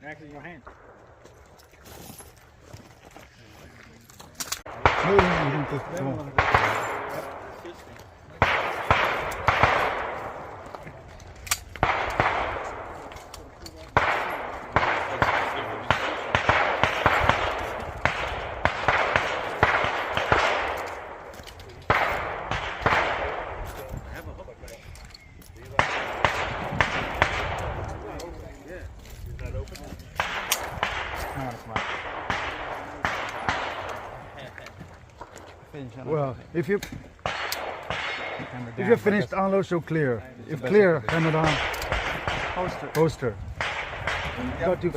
Back in your hand. Well, if you finished, unload so clear. If clear, hammer down. Poster. Got to